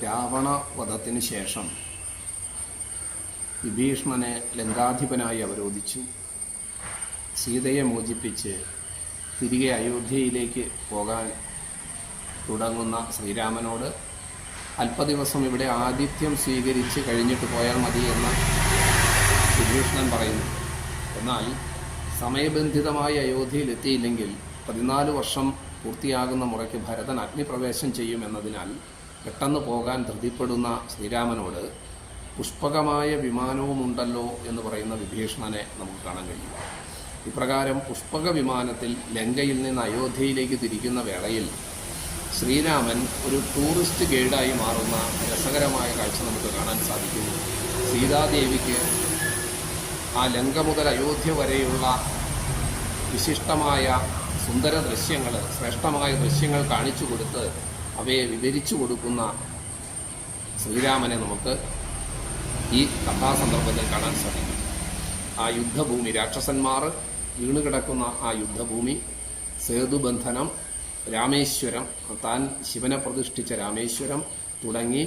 രാവണവധത്തിന് ശേഷം വിഭീഷണനെ ലങ്കാധിപനായി അവരോധിച്ചു. സീതയെ മോചിപ്പിച്ച് തിരികെ അയോധ്യയിലേക്ക് പോകാൻ തുടങ്ങുന്ന ശ്രീരാമനോട് അല്പദിവസം ഇവിടെ ആതിഥ്യം സ്വീകരിച്ച് കഴിഞ്ഞിട്ട് പോയാൽ മതി എന്ന് വിഭീഷണൻ പറയുന്നു. എന്നാൽ സമയബന്ധിതമായി അയോധ്യയിലെത്തിയില്ലെങ്കിൽ 14 വർഷം പൂർത്തിയാകുന്ന മുറയ്ക്ക് ഭരതൻ അഗ്നിപ്രവേശം ചെയ്യുമെന്നതിനാൽ പെട്ടെന്ന് പോകാൻ ധൃതിപ്പെടുന്ന ശ്രീരാമനോട് പുഷ്പകമായ വിമാനവുമുണ്ടല്ലോ എന്ന് പറയുന്ന വിഭീഷണനെ നമുക്ക് കാണാൻ കഴിയും. ഇപ്രകാരം പുഷ്പക വിമാനത്തിൽ ലങ്കയിൽ നിന്ന് അയോധ്യയിലേക്ക് തിരിക്കുന്ന വേളയിൽ ശ്രീരാമൻ ഒരു ടൂറിസ്റ്റ് ഗൈഡായി മാറുന്ന രസകരമായ കാഴ്ച നമുക്ക് കാണാൻ സാധിക്കുന്നു. സീതാദേവിക്ക് ആ ലങ്ക മുതൽ അയോധ്യ വരെയുള്ള വിശിഷ്ടമായ സുന്ദര ദൃശ്യങ്ങൾ, ശ്രേഷ്ഠമായ ദൃശ്യങ്ങൾ കാണിച്ചു കൊടുത്ത് അവയെ വിവരിച്ചു കൊടുക്കുന്ന ശ്രീരാമനെ നമുക്ക് ഈ കഥാസന്ദർഭത്തിൽ കാണാൻ സാധിക്കും. ആ യുദ്ധഭൂമി, രാക്ഷസന്മാർ വീണുകിടക്കുന്ന ആ യുദ്ധഭൂമി, സേതുബന്ധനം, രാമേശ്വരം, താൻ ശിവനെ പ്രതിഷ്ഠിച്ച രാമേശ്വരം തുടങ്ങി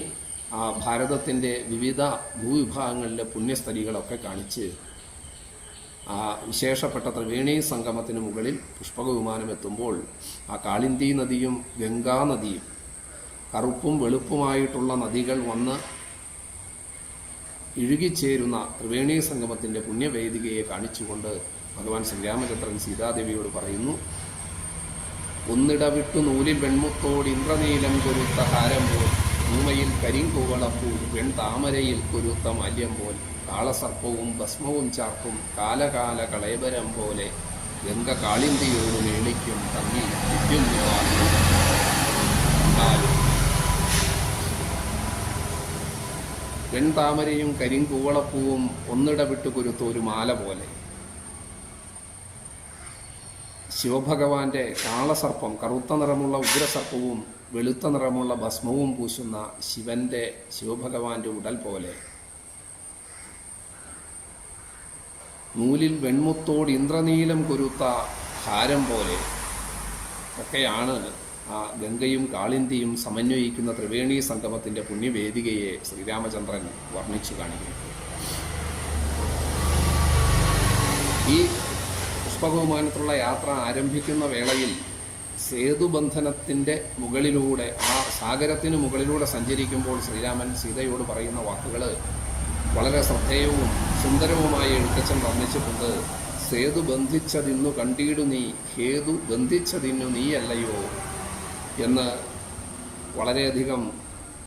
ഭാരതത്തിൻ്റെ വിവിധ ഭൂവിഭാഗങ്ങളിലെ പുണ്യസ്ഥലികളൊക്കെ കാണിച്ച് ആ വിശേഷപ്പെട്ട ത്രിവേണി സംഗമത്തിന് മുകളിൽ പുഷ്പക വിമാനം എത്തുമ്പോൾ ആ കാളിന്തി നദിയും ഗംഗാ നദിയും കറുപ്പും വെളുപ്പുമായിട്ടുള്ള നദികൾ വന്ന് ഇഴുകിച്ചേരുന്ന ത്രിവേണി സംഗമത്തിൻ്റെ പുണ്യവേദികയെ കാണിച്ചുകൊണ്ട് ഭഗവാൻ ശ്രീരാമചന്ദ്രൻ സീതാദേവിയോട് പറയുന്നു, ഒന്നിടവിട്ടു നൂലിൽ വെൺമുത്തോട് ഇന്ദ്രനീലം കൊരുത്ത ഹാരം പോൽ, ഭൂമയിൽ കരിങ്കൂവളപ്പൂ വെൺതാമരയിൽ കൊരുത്ത മാല്യം പോൽ, കാളസർപ്പവും ഭസ്മവും ചാർത്തും കാലകാല കളയബരം പോലെ, ഗംഗ കാളിന്തിയോട് മേളിക്കും തങ്ങി വെൺതാമരയും കരിങ്കൂവളപ്പൂവും ഒന്നിടവിട്ട് കൊരുത്ത ഒരു മാല പോലെ, ശിവഭഗവാന്റെ കാളസർപ്പം, കറുത്ത നിറമുള്ള ഉഗ്രസർപ്പവും വെളുത്ത നിറമുള്ള ഭസ്മവും പൂശുന്ന ശിവഭഗവാന്റെ ഉടൽ പോലെ, നൂലിൽ വെൺമുത്തോട് ഇന്ദ്രനീലം കൊരുത്ത ഹാരം പോലെ ഒക്കെയാണ് ആ ഗംഗയും കാളിന്തിയും സമന്വയിക്കുന്ന ത്രിവേണി സംഗമത്തിൻ്റെ പുണ്യവേദികയെ ശ്രീരാമചന്ദ്രൻ വർണ്ണിച്ചു കാണിക്കുന്നു. ഈ പുഷ്പകവിമാനത്തിലുള്ള യാത്ര ആരംഭിക്കുന്ന വേളയിൽ സേതുബന്ധനത്തിൻ്റെ മുകളിലൂടെ, ആ സാഗരത്തിന് മുകളിലൂടെ സഞ്ചരിക്കുമ്പോൾ ശ്രീരാമൻ സീതയോട് പറയുന്ന വാക്കുകൾ വളരെ ശ്രദ്ധേയവും സുന്ദരവുമായി എഴുത്തച്ഛൻ വർണ്ണിച്ചിട്ടുണ്ട്. സേതു ബന്ധിച്ചതിന്നു കണ്ടിടു നീ, ഹേതു ബന്ധിച്ചതിന്നു നീയല്ലയോ എന്ന് വളരെയധികം